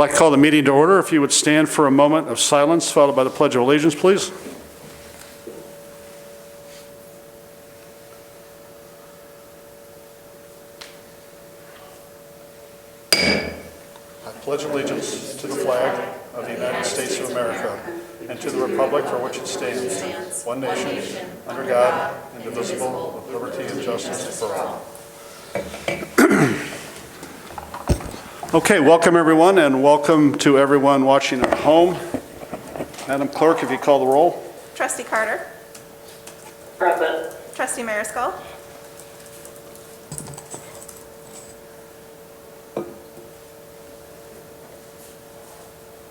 like to call the meeting to order. If you would stand for a moment of silence, followed by the Pledge of Allegiance, please. I pledge allegiance to the flag of the United States of America and to the republic for which it stands, one nation, under God, indivisible, with liberty and justice for all. Okay, welcome everyone, and welcome to everyone watching at home. Madam Clerk, if you call the roll. Trustee Carter. Present. Trustee Mariscal.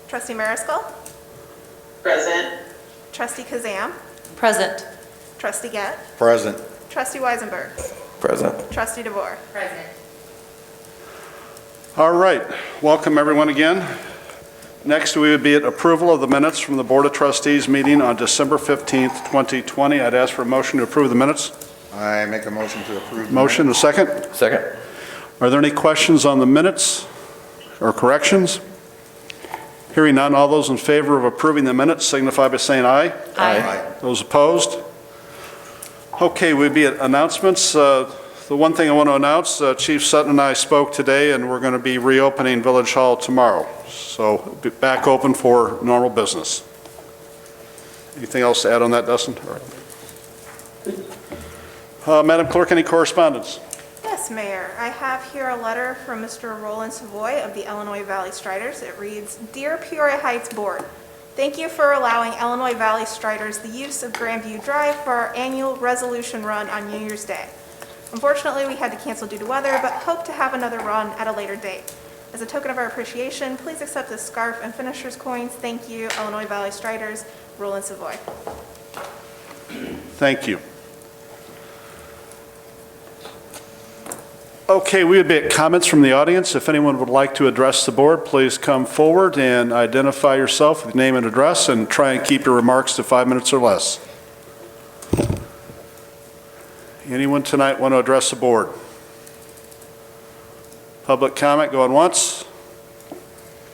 Trustee Mariscal. Present. Trustee Kazam. Present. Trustee Gett. Present. Trustee Weisenberg. Present. Trustee DeVore. Present. All right, welcome everyone again. Next, we would be at approval of the minutes from the Board of Trustees meeting on December 15th, 2020. I'd ask for a motion to approve the minutes. I make a motion to approve. Motion, a second. Second. Are there any questions on the minutes or corrections? Hearing none, all those in favor of approving the minutes signify by saying aye. Aye. Those opposed? Okay, we'd be at announcements. The one thing I want to announce, Chief Sutton and I spoke today, and we're going to be reopening Village Hall tomorrow. So be back open for normal business. Anything else to add on that, Dustin? Madam Clerk, any correspondence? Yes, Mayor. I have here a letter from Mr. Roland Savoy of the Illinois Valley Striders. It reads, Dear Peoria Heights Board, thank you for allowing Illinois Valley Striders the use of Grandview Drive for our annual resolution run on New Year's Day. Unfortunately, we had to cancel due to weather, but hope to have another run at a later date. As a token of our appreciation, please accept this scarf and finisher's coins. Thank you, Illinois Valley Striders, Roland Savoy. Thank you. Okay, we would be at comments from the audience. If anyone would like to address the board, please come forward and identify yourself with name and address, and try and keep your remarks to 5 minutes or less. Anyone tonight want to address the board? Public comment going once,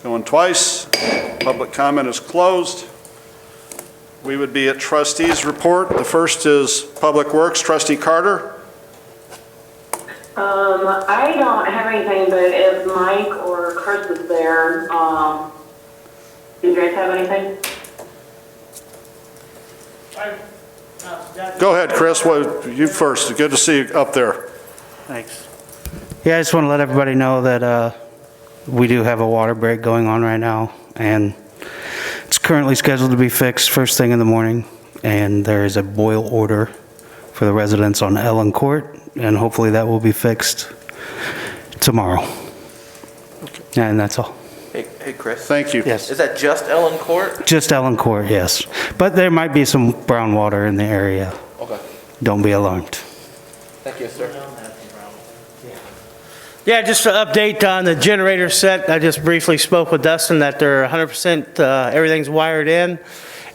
going twice. Public comment is closed. We would be at trustees report. The first is Public Works, Trustee Carter. I don't have anything, but if Mike or Chris is there, do you guys have anything? Go ahead, Chris. You first. Good to see you up there. Thanks. Yeah, I just want to let everybody know that we do have a water break going on right now, and it's currently scheduled to be fixed first thing in the morning, and there is a boil order for the residents on Ellen Court, and hopefully that will be fixed tomorrow. Okay. And that's all. Hey, Chris. Thank you. Yes. Is that just Ellen Court? Just Ellen Court, yes. But there might be some brown water in the area. Okay. Don't be alarmed. Thank you, sir. Yeah, just an update on the generator set. I just briefly spoke with Dustin that they're 100%, everything's wired in,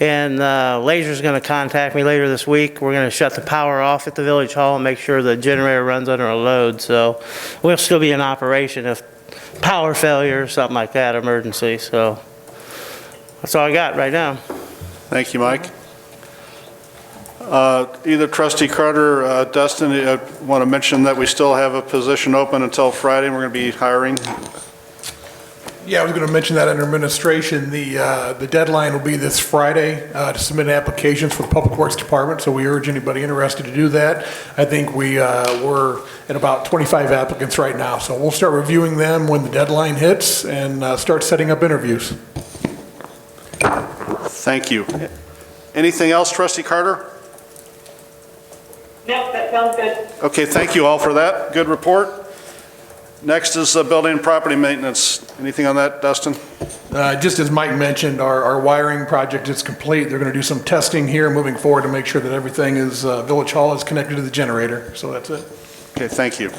and Laser's going to contact me later this week. We're going to shut the power off at the Village Hall and make sure the generator runs under a load, so we'll still be in operation if power failure or something like that, emergency. So that's all I got right now. Thank you, Mike. Either Trustee Carter or Dustin, I want to mention that we still have a position open until Friday. We're going to be hiring. Yeah, I was going to mention that under administration. The deadline will be this Friday to submit applications for the Public Works Department, so we urge anybody interested to do that. I think we're at about 25 applicants right now, so we'll start reviewing them when the deadline hits and start setting up interviews. Thank you. Anything else, Trustee Carter? Nope, that sounds good. Okay, thank you all for that. Good report. Next is building and property maintenance. Anything on that, Dustin? Just as Mike mentioned, our wiring project is complete. They're going to do some testing here moving forward to make sure that everything is, Village Hall is connected to the generator. So that's it. Okay, thank you.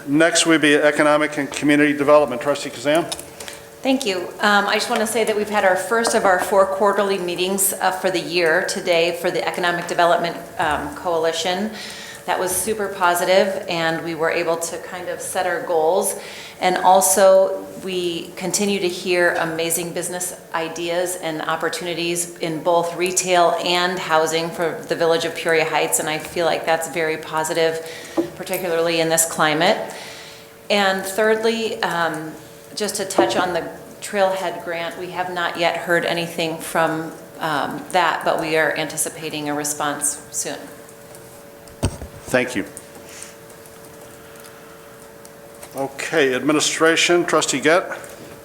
Next would be economic and community development. Trustee Kazam? Thank you. I just want to say that we've had our first of our 4 quarterly meetings for the year today for the Economic Development Coalition. That was super positive, and we were able to kind of set our goals. And also, we continue to hear amazing business ideas and opportunities in both retail and housing for the Village of Peoria Heights, and I feel like that's very positive, particularly in this climate. And thirdly, just to touch on the Trailhead Grant, we have not yet heard anything from that, but we are anticipating a response soon. Thank you. Okay, administration, trustee Gett?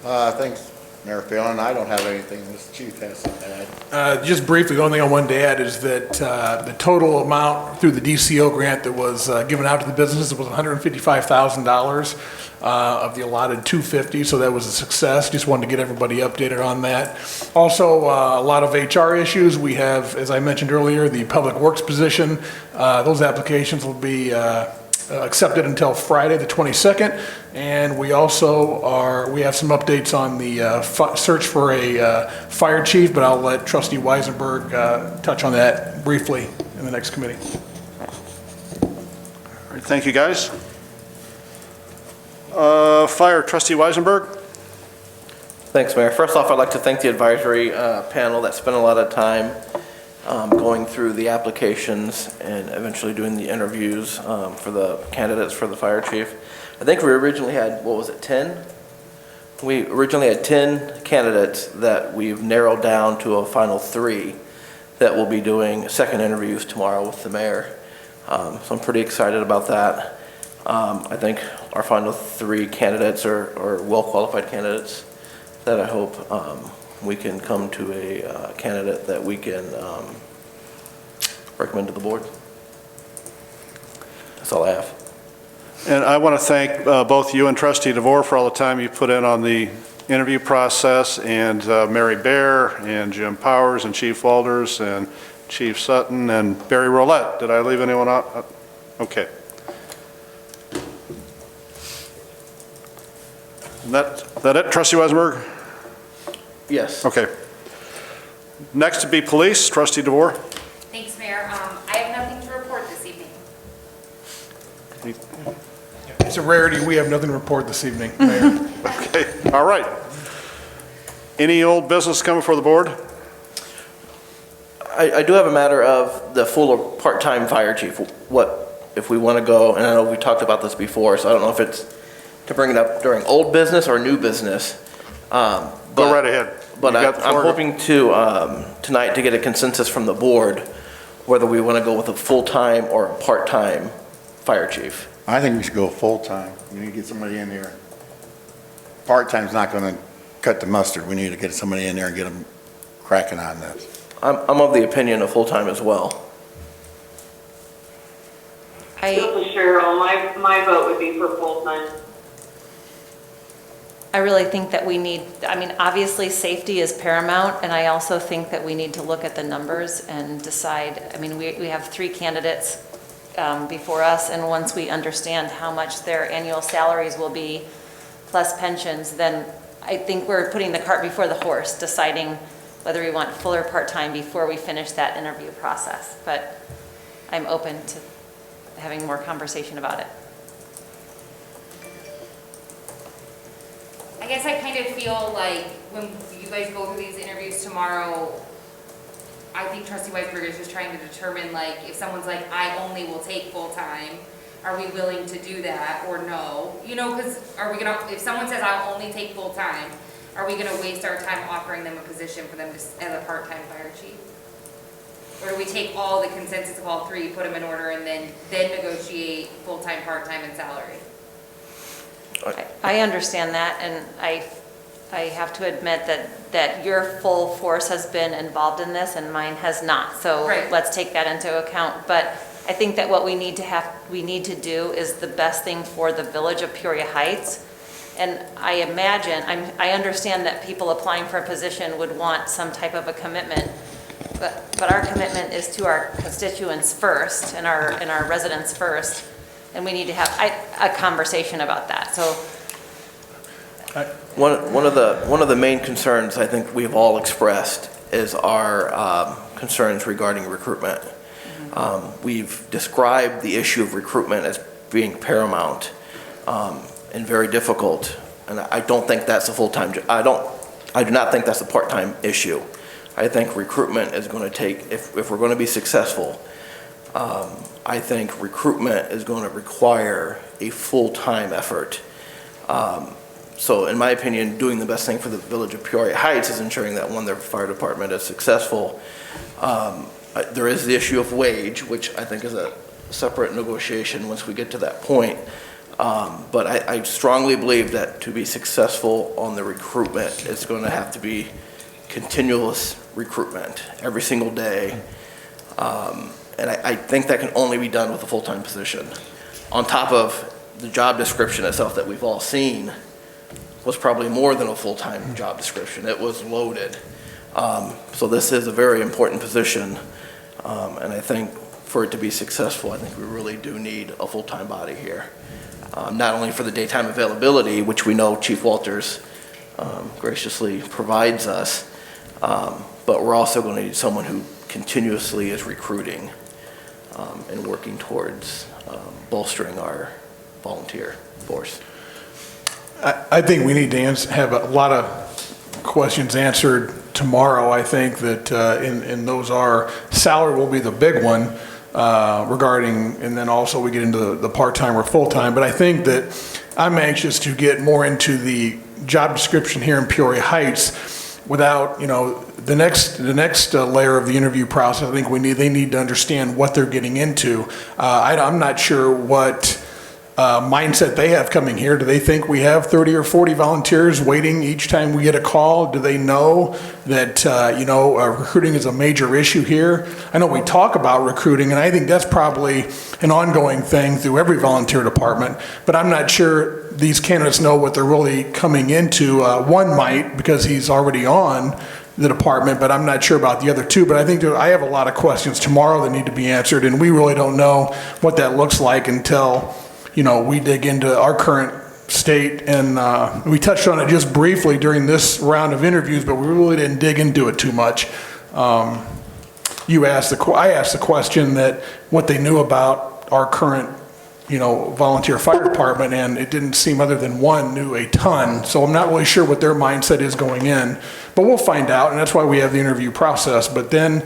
Thanks, Mayor Phelan. I don't have anything. This chief has something to add. Just briefly, the only thing I wanted to add is that the total amount through the DCO grant that was given out to the businesses was $155,000 of the allotted $250, so that was a success. Just wanted to get everybody updated on that. Also, a lot of HR issues. We have, as I mentioned earlier, the Public Works position. Those applications will be accepted until Friday, the 22nd. And we also we have some updates on the search for a fire chief, but I'll let Trustee Weisenberg touch on that briefly in the next committee. All right, thank you, guys. Fire, trustee Weisenberg? Thanks, Mayor. First off, I'd like to thank the advisory panel that spent a lot of time going through the applications and eventually doing the interviews for the candidates for the fire chief. I think we originally had, 10? We originally had 10 candidates that we've narrowed down to a final 3 that will be doing second interviews tomorrow with the mayor. So I'm pretty excited about that. I think our final 3 candidates are well-qualified candidates that I hope we can come to a candidate that we can recommend to the board. That's all I have. And I want to thank both you and trustee DeVore for all the time you put in on the interview process, and Mary Bear and Jim Powers and Chief Walters and Chief Sutton and Barry Roulette. Did I leave anyone out? Okay. That it, trustee Weisenberg? Yes. Okay. Next to be police, trustee DeVore. Thanks, Mayor. I have nothing to report this evening. It's a rarity. We have nothing to report this evening, Mayor. Okay, all right. Any old business coming before the board? I do have a matter of the full or part-time fire chief. What, if we want to go, and I know we talked about this before, so I don't know if it's to bring it up during old business or new business. Go right ahead. But You got the I'm floor. hoping to, tonight, to get a consensus from the board, whether we want to go with a full-time or a part-time fire chief. I think we should go full-time. We need to get somebody in here. Part-time's not going to cut the mustard. We need to get somebody in there and get them cracking on this. I'm of the opinion of full-time as well. This is Cheryl. My vote would be for full-time. I really think that we need, I mean, obviously, safety is paramount, and I also think that we need to look at the numbers and decide. I mean, we have 3 candidates before us, and once we understand how much their annual salaries will be, plus pensions, then I think we're putting the cart before the horse, deciding whether we want full or part-time before we finish that interview process. But I'm open to having more conversation about it. I guess I kind of feel like when you guys go through these interviews tomorrow, I think Trustee Weisberg is just trying to determine, like, if someone's like, I only will take full-time, are we willing to do that or no? You know, because are we gonna, if someone says I'll only take full-time, are we gonna waste our time offering them a position for them to, as a part-time fire chief? Or do we take all the consensus of all 3, put them in order, and then negotiate full-time, part-time, and salary? I understand that, and I have to admit that your full force has been involved in this and mine has not. So Right. Let's take that into account. But I think that what we need to do is the best thing for the Village of Peoria Heights. And I imagine, I understand that people applying for a position would want some type of a commitment. But our commitment is to our constituents first and our residents first. And we need to have a conversation about that. So One of the main concerns I think we've all expressed is our concerns regarding recruitment. We've described the issue of recruitment as being paramount and very difficult, and I don't think that's a full-time, I do not think that's a part-time issue. I think recruitment is going to take, if we're going to be successful, I think recruitment is going to require a full-time effort. So in my opinion, doing the best thing for the village of Peoria Heights is ensuring that, one, their fire department is successful. There is the issue of wage, which I think is a separate negotiation once we get to that point. But I strongly believe that to be successful on the recruitment, it's going to have to be continuous recruitment every single day. And I think that can only be done with a full-time position. On top of the job description itself that we've all seen was probably more than a full-time job description. It was loaded. So this is a very important position. And I think for it to be successful, I think we really do need a full-time body here. Not only for the daytime availability, which we know Chief Walters graciously provides us, but we're also going to need someone who continuously is recruiting and working towards bolstering our volunteer force. I think we need to have a lot of questions answered tomorrow. I think that, and those are, salary will be the big one regarding, and then also we get into the part-time or full-time. But I think that I'm anxious to get more into the job description here in Peoria Heights without, the next layer of the interview process. I think they need to understand what they're getting into. I'm not sure what mindset they have coming here. Do they think we have 30 or 40 volunteers waiting each time we get a call? Do they know that, recruiting is a major issue here? I know we talk about recruiting, and I think that's probably an ongoing thing through every volunteer department, but I'm not sure these candidates know what they're really coming into. One might, because he's already on the department, but I'm not sure about the other two. But I think I have a lot of questions tomorrow that need to be answered, and we really don't know what that looks like until we dig into our current state. And we touched on it just briefly during this round of interviews, but we really didn't dig into it too much. I asked the question that what they knew about our current, volunteer fire department, and it didn't seem other than one knew a ton. So I'm not really sure what their mindset is going in, but we'll find out, and that's why we have the interview process. But then,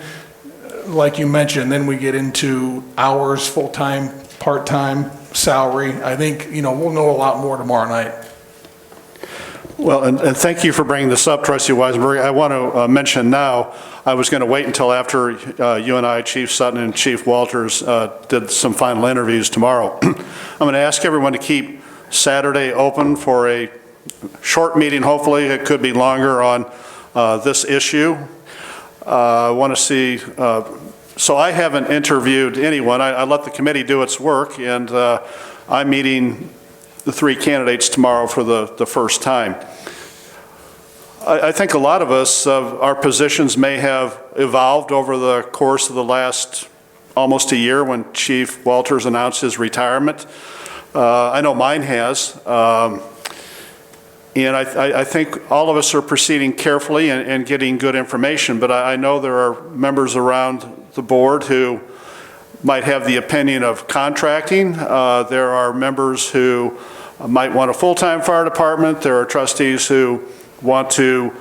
like you mentioned, then we get into hours, full-time, part-time, salary. I think, we'll know a lot more tomorrow night. Well, and thank you for bringing this up, Trustee Weisenberg. I want to mention now, I was going to wait until after you and I, Chief Sutton and Chief Walters, did some final interviews tomorrow. I'm going to ask everyone to keep Saturday open for a short meeting, hopefully. It could be longer on this issue. I want to see, so I haven't interviewed anyone. I let the committee do its work, and I'm meeting the 3 candidates tomorrow for the first time. I think a lot of us, our positions may have evolved over the course of the last almost a year when Chief Walters announced his retirement. I know mine has. And I think all of us are proceeding carefully and getting good information, but I know there are members around the board who might have the opinion of contracting. There are members who might want a full-time fire department. There are trustees who want to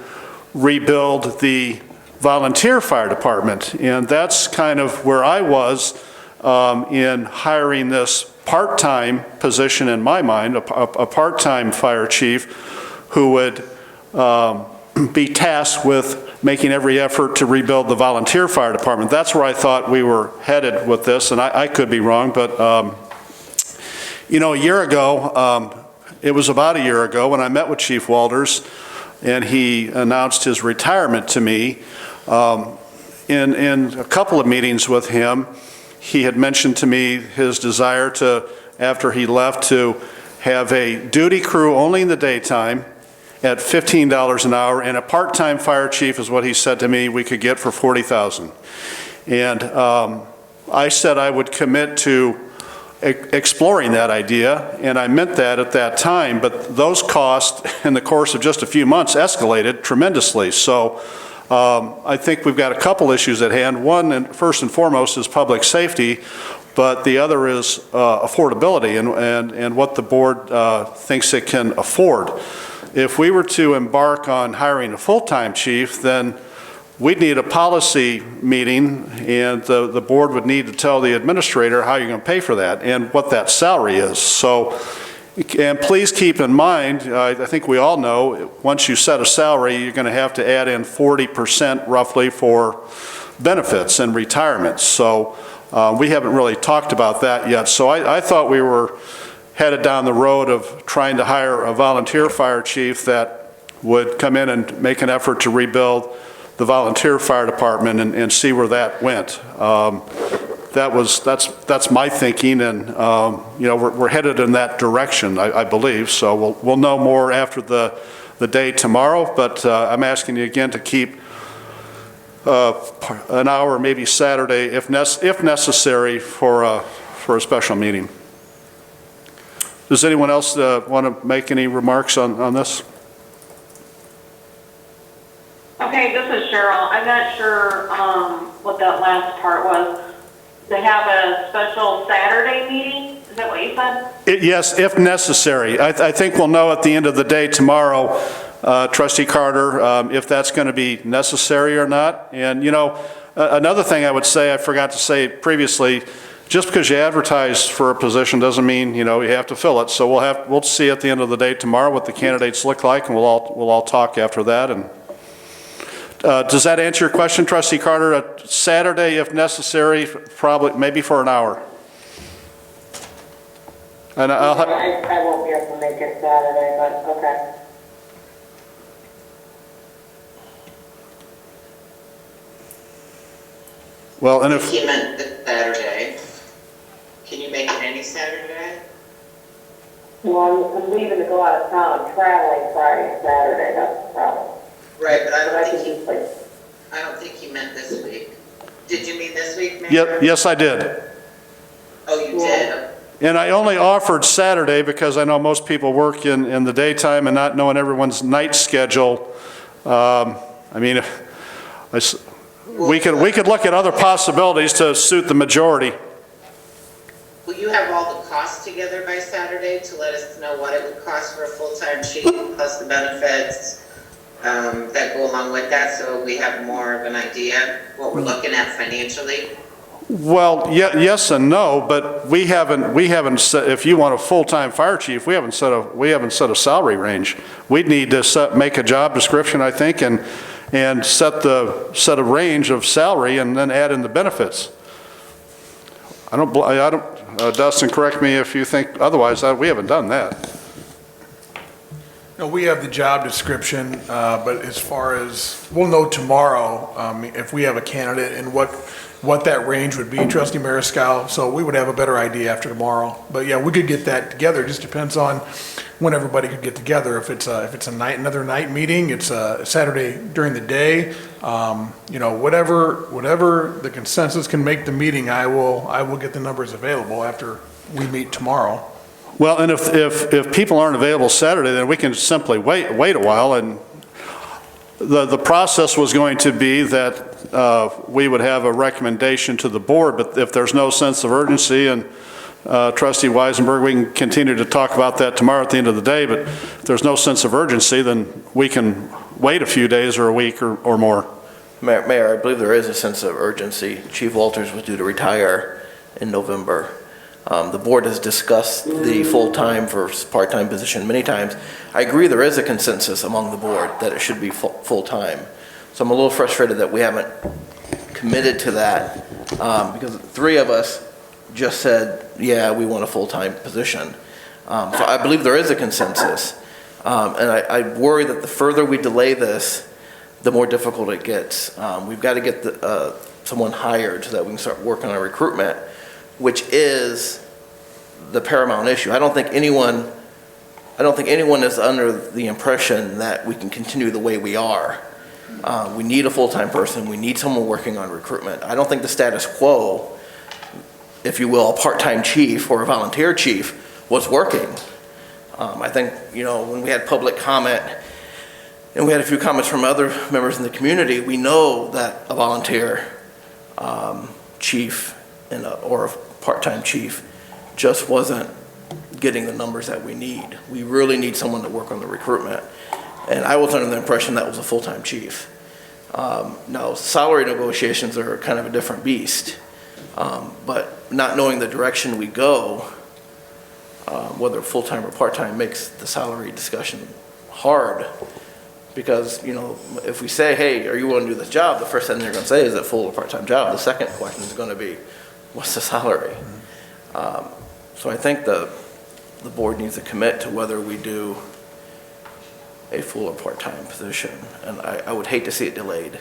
rebuild the volunteer fire department. And that's kind of where I was in hiring this part-time position in my mind, a part-time fire chief who would be tasked with making every effort to rebuild the volunteer fire department. That's where I thought we were headed with this, and I could be wrong, but a year ago, it was about a year ago when I met with Chief Walters, and he announced his retirement to me. In a couple of meetings with him, he had mentioned to me his desire to, after he left, to have a duty crew only in the daytime at $15 an hour, and a part-time fire chief is what he said to me we could get for $40,000. And I said I would commit to exploring that idea, and I meant that at that time, but those costs in the course of just a few months escalated tremendously. So I think we've got a couple issues at hand. One, and first and foremost, is public safety, but the other is affordability and what the board thinks it can afford. If we were to embark on hiring a full-time chief, then we'd need a policy meeting, and the board would need to tell the administrator how you're going to pay for that and what that salary is. So, and please keep in mind, I think we all know, once you set a salary, you're going to have to add in 40% roughly for benefits and retirement. So we haven't really talked about that yet. So I thought we were headed down the road of trying to hire a volunteer fire chief that would come in and make an effort to rebuild the volunteer fire department and see where that went. That's my thinking, and you know, we're headed in that direction, I believe. So we'll know more after the day tomorrow. But I'm asking you again to keep an hour, maybe Saturday, if necessary, for a special meeting. Does anyone else want to make any remarks on this? Okay, this is Cheryl. I'm not sure what that last part was. They have a special Saturday meeting? Is that what you said? Yes, if necessary. I think we'll know at the end of the day tomorrow, Trustee Carter, if that's going to be necessary or not. And, you know, another thing I would say, I forgot to say previously, just because you advertise for a position doesn't mean, you know, you have to fill it. So we'll see at the end of the day tomorrow what the candidates look like, and we'll all talk after that. And does that answer your question, Trustee Carter? A Saturday, if necessary, probably, maybe for an hour. And I won't be able to make it Saturday, but okay. Well, and if You meant this Saturday. Can you make it any Saturday? Well, I'm leaving to go out of town. I'm traveling Friday and Saturday. That's the problem. Right, but I But I don't can think just like, you meant this week. Did you mean this week, Mayor? yes, I did. Oh, you did? And I only offered Saturday because I know most people work in the daytime, and not knowing everyone's night schedule. I mean, we could look at other possibilities to suit the majority. Will you have all the costs together by Saturday to let us know what it would cost for a full-time chief, plus the benefits that go along with that, so we have more of an idea what we're looking at financially? Well, yes and no, but we haven't set, if you want a full-time fire chief, we haven't set a salary range. We'd need to make a job description, I think, and set a range of salary and then add in the benefits. Dustin, correct me if you think otherwise. We haven't done that. No, we have the job description, but as far as, we'll know tomorrow if we have a candidate and what that range would be, Trustee Mariscal, so we would have a better idea after tomorrow. But yeah, we could get that together. It just depends on when everybody could get together. If it's another night meeting, it's a Saturday during the day, you know, whatever the consensus can make the meeting, I will get the numbers available after we meet tomorrow. Well, and if people aren't available Saturday, then we can simply wait a while. And the process was going to be that we would have a recommendation to the board, but if there's no sense of urgency, and Trustee Weisenberg, we can continue to talk about that tomorrow at the end of the day, but if there's no sense of urgency, then we can wait a few days or a week or more. Mayor, I believe there is a sense of urgency. Chief Walters was due to retire in November. The board has discussed the full-time versus part-time position many times. I agree there is a consensus among the board that it should be full-time. So I'm a little frustrated that we haven't committed to that because three of us just said, yeah, we want a full-time position. So I believe there is a consensus. And I worry that the further we delay this, the more difficult it gets. We've got to get someone hired so that we can start working on recruitment, which is the paramount issue. I don't think anyone is under the impression that we can continue the way we are. We need a full-time person. We need someone working on recruitment. I don't think the status quo, if you will, a part-time chief or a volunteer chief was working. I think, you know, when we had public comment And we had a few comments from other members in the community. We know that a volunteer chief or a part-time chief just wasn't getting the numbers that we need. We really need someone to work on the recruitment. And I was under the impression that was a full-time chief. Now, salary negotiations are kind of a different beast. But not knowing the direction we go, whether full-time or part-time, makes the salary discussion hard. Because, you know, if we say, hey, are you willing to do this job? The first thing they're going to say is it full or part-time job. The second question is going to be, what's the salary? So I think the board needs to commit to whether we do a full or part-time position. And I would hate to see it delayed.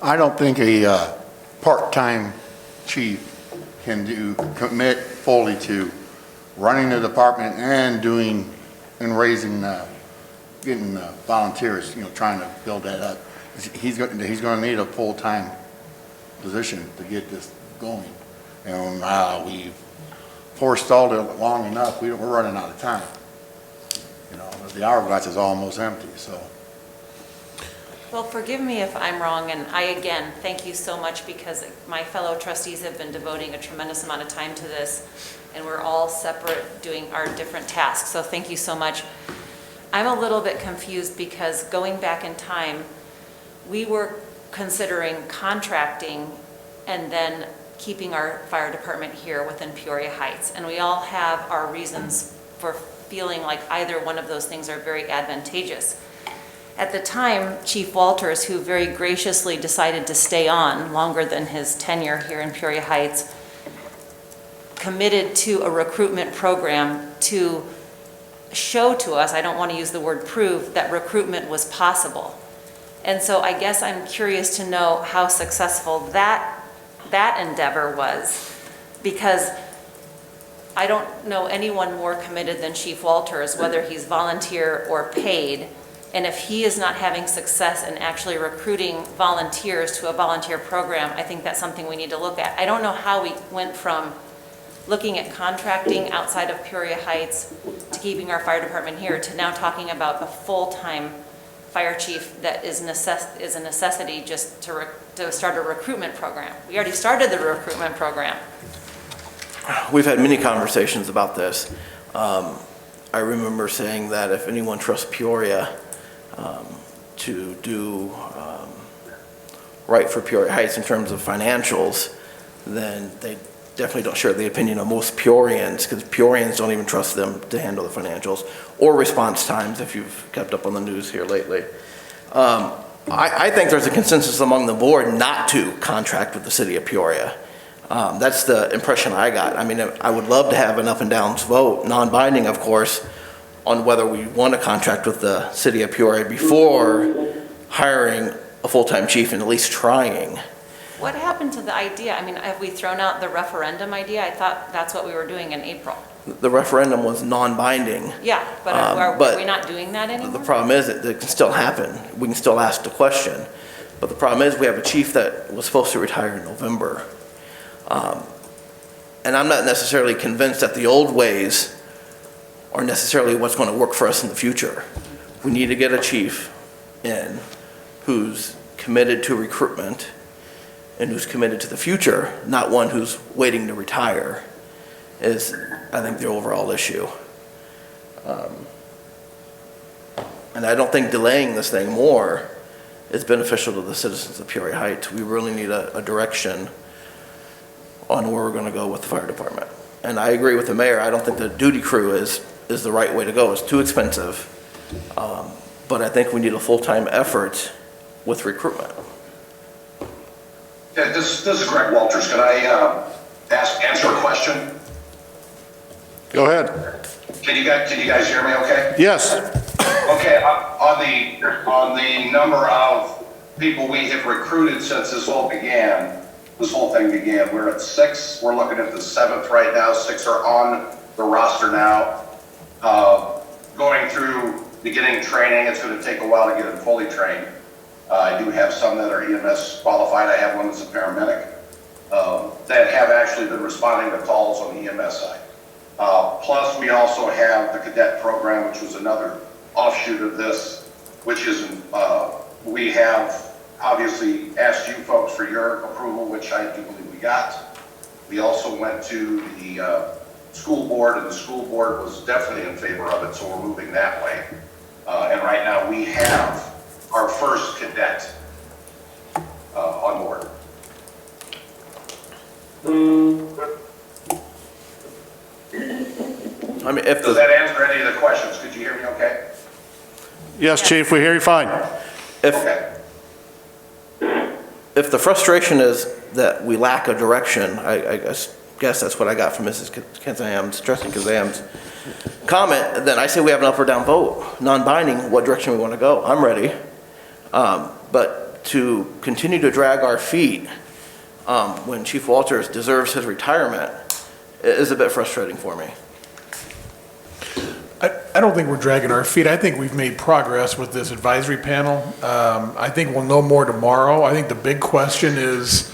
I don't think a part-time chief can commit fully to running the department and raising, getting volunteers, you know, trying to build that up. He's going to need a full-time position to get this going. And we've forestalled it long enough. We're running out of time. You know, the hourglass is almost empty, so. Well, forgive me if I'm wrong, and I, again, thank you so much because my fellow trustees have been devoting a tremendous amount of time to this, and we're all separate doing our different tasks, so thank you so much. I'm a little bit confused because going back in time, we were considering contracting and then keeping our fire department here within Peoria Heights, and we all have our reasons for feeling like either one of those things are very advantageous. At the time, Chief Walters, who very graciously decided to stay on longer than his tenure here in Peoria Heights, committed to a recruitment program to show to us, I don't want to use the word prove, that recruitment was possible. And so I guess I'm curious to know how successful that endeavor was, because I don't know anyone more committed than Chief Walters, whether he's volunteer or paid. And if he is not having success in actually recruiting volunteers to a volunteer program, I think that's something we need to look at. I don't know how we went from looking at contracting outside of Peoria Heights to keeping our fire department here to now talking about a full-time fire chief that is a necessity just to start a recruitment program. We already started the recruitment program. We've had many conversations about this. I remember saying that if anyone trusts Peoria to do right for Peoria Heights in terms of financials, then they definitely don't share the opinion of most Peorians, because Peorians don't even trust them to handle the financials or response times, if you've kept up on the news here lately. I think there's a consensus among the board not to contract with the city of Peoria. That's the impression I got. I mean, I would love to have an up and downs vote, non-binding, of course, on whether we want to contract with the city of Peoria before hiring a full-time chief and at least trying. What happened to the idea? I mean, have we thrown out the referendum idea? I thought that's what we were doing in April. The referendum was non-binding. Yeah, but are we not doing that anymore? The problem is that it can still happen. We can still ask the question. But the problem is we have a chief that was supposed to retire in November. And I'm not necessarily convinced that the old ways are necessarily what's going to work for us in the future. We need to get a chief in who's committed to recruitment and who's committed to the future, not one who's waiting to retire, is, I think, the overall issue. And I don't think delaying this thing more is beneficial to the citizens of Peoria Heights. We really need a direction on where we're going to go with the fire department. And I agree with the mayor. I don't think the duty crew is the right way to go. It's too expensive. But I think we need a full-time effort with recruitment. Yeah, this is Greg Walters. Can I answer a question? Go ahead. Can you guys hear me okay? Yes. Okay, on the number of people we have recruited since this whole thing began, we're at 6. We're looking at the 7th right now. 6 are on the roster now. Going through beginning training, it's going to take a while to get them fully trained. I do have some that are EMS qualified. I have one that's a paramedic that have actually been responding to calls on the EMS side. Plus, we also have the Cadet Program, which was another offshoot of this, which is, we have obviously asked you folks for your approval, which I do believe we got. We also went to the school board, and the school board was definitely in favor of it, so we're moving that way. And right now we have our first cadet on board. I mean, if Does the, that answer any of the questions? Could you hear me okay? Yes, Chief, we hear you fine. Okay. if the frustration is that we lack a direction, I guess that's what I got from Mrs. Kazam's, Trustee Kazam's comment, then I say we have an up or down vote, non-binding, what direction we want to go. I'm ready. But to continue to drag our feet when Chief Walters deserves his retirement is a bit frustrating for me. I don't think we're dragging our feet. I think we've made progress with this advisory panel. I think we'll know more tomorrow. I think the big question is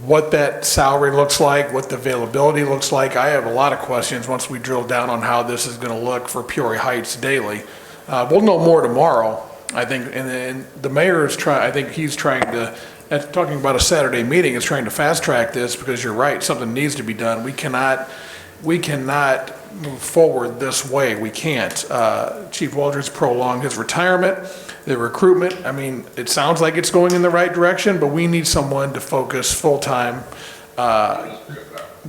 what that salary looks like, what the availability looks like. I have a lot of questions once we drill down on how this is going to look for Peoria Heights daily. We'll know more tomorrow, I think, and the mayor is trying, I think he's trying to, talking about a Saturday meeting, is trying to fast track this because you're right, something needs to be done. We cannot move forward this way. We can't. Chief Walters prolonged his retirement, the recruitment. I mean, it sounds like it's going in the right direction, but we need someone to focus full-time,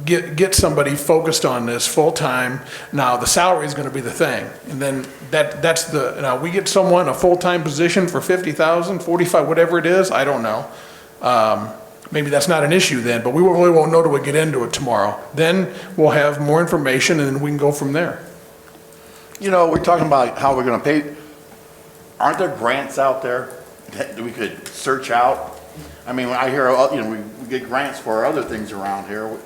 get somebody focused on this full-time. Now, the salary is going to be the thing. And then now we get someone, a full-time position for 50,000, 45, whatever it is, I don't know. Maybe that's not an issue then, but we really won't know till we get into it tomorrow. Then we'll have more information and we can go from there. You know, we're talking about how we're gonna pay. Aren't there grants out there that we could search out? I mean, I hear, you know, we get grants for other things around here.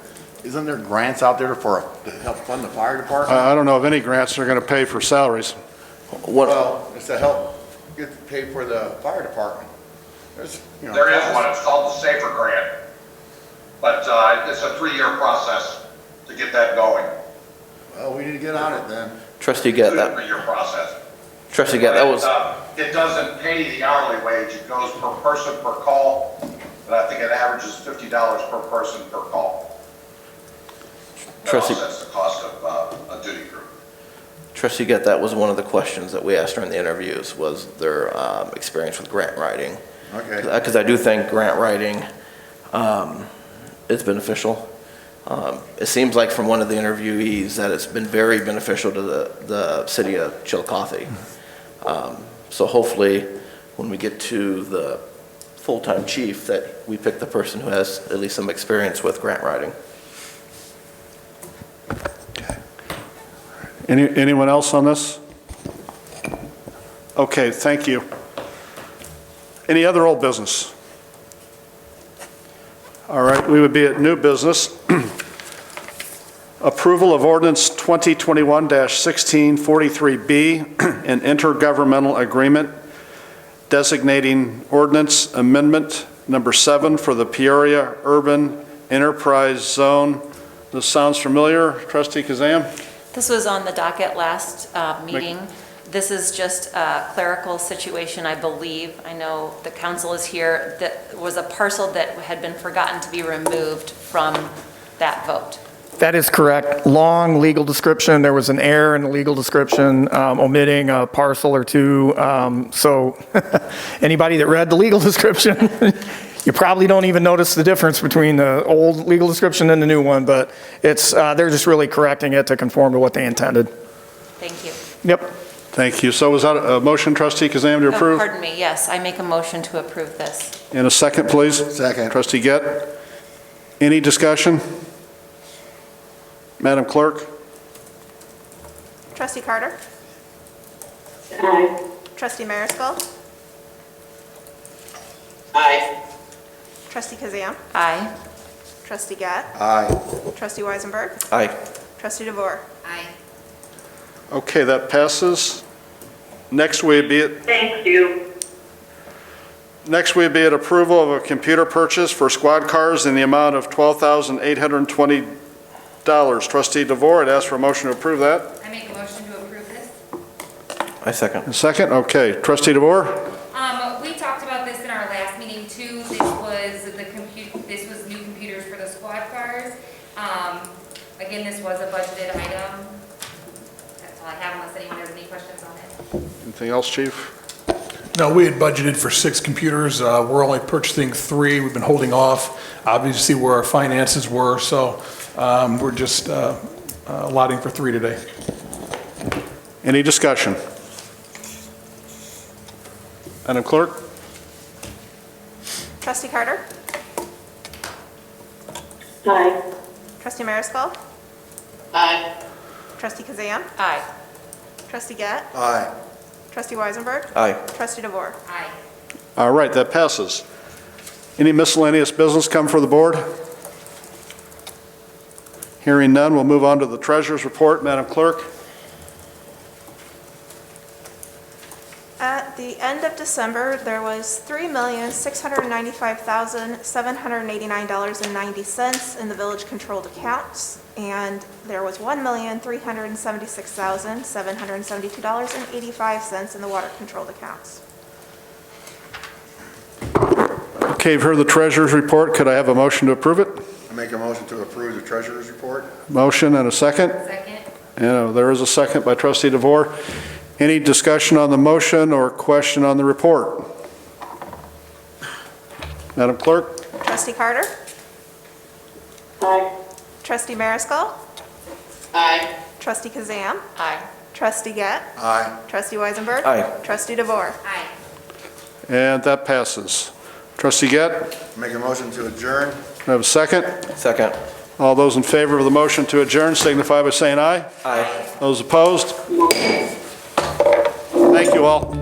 Isn't there grants out there to help fund the fire department? I don't know of any grants that are going to pay for salaries. Well, it's to help pay for the fire department. There's, you know, There is one, it's called the SAFER Grant. But it's a 3-year process to get that going. Well, we need to get on it then. Trustee Gett, It's a that, 3-year process. Trustee Gett, that was, It doesn't pay the hourly wage, it goes per person per call, and I think it averages $50 per person per call. That Trustee- offsets the cost of a duty crew. Trustee Gett, that was one of the questions that we asked during the interviews, was their experience with grant writing. Okay. Because I do think grant writing is beneficial. It seems like from one of the interviewees that it's been very beneficial to the city of Chillicothe. So hopefully, when we get to the full-time chief, that we pick the person who has at least some experience with grant writing. Anyone else on this? Okay, thank you. Any other old business? All right, we would be at new business. Approval of ordinance 2021-1643B, an intergovernmental agreement designating ordinance amendment number 7 for the Peoria Urban Enterprise Zone. This sounds familiar, Trustee Kazam? This was on the docket last meeting. This is just a clerical situation, I believe. I know the council is here. That was a parcel that had been forgotten to be removed from that vote. That is correct. Long legal description. There was an error in the legal description, omitting a parcel or two. So anybody that read the legal description, you probably don't even notice the difference between the old legal description and the new one, but it's, they're just really correcting it to conform to what they intended. Thank you. Yep. Thank you. So was that a motion, Trustee Kazam, to Oh, approve? pardon me, yes, I make a motion to approve this. In a second, please. Second. Trustee Gett. Any discussion? Madam Clerk? Trustee Carter? Aye. Trustee Mariscal? Aye. Trustee Kazam? Aye. Trustee Gett? Aye. Trustee Weisenberg? Aye. Trustee DeVore? Aye. Okay, that passes. Next, we'd be at Thank you. approval of a computer purchase for squad cars in the amount of $12,820. Trustee DeVore, I'd ask for a motion to approve that. I make a motion to approve this. I second. Second, okay. Trustee DeVore? We talked about this in our last meeting too. This was new computers for the squad cars. Again, this was a budgeted item. That's all I have unless anyone has any questions on it. Anything else, Chief? No, we had budgeted for 6 computers. We're only purchasing 3. We've been holding off, obviously, where our finances were, so we're just allotting for 3 today. Any discussion? Madam Clerk? Trustee Carter? Aye. Trustee Mariscal? Aye. Trustee Kazan? Aye. Trustee Gett? Aye. Trustee Weisenberg? Aye. Trustee DeVore? Aye. All right, that passes. Any miscellaneous business come for the board? Hearing none, we'll move on to the treasurer's report. Madam Clerk? At the end of December, there was $3,695,789.90 in the village-controlled accounts, and there was $1,376,772.85 in the water-controlled accounts. Okay, you've heard the treasurer's report. Could I have a motion to approve it? I make a motion to approve the treasurer's report. Motion and a second? Second? And there is a second by Trustee DeVore. Any discussion on the motion or question on the report? Madam Clerk? Trustee Carter? Aye. Trustee Mariscal? Aye. Trustee Kazan? Aye. Trustee Gett? Aye. Trustee Weisenberg? Aye. Trustee DeVore? Aye. And that passes. Trustee Gett, Make a motion to adjourn. do I have a second? Second. All those in favor of the motion to adjourn signify by saying aye. Aye. Those opposed? Thank you all.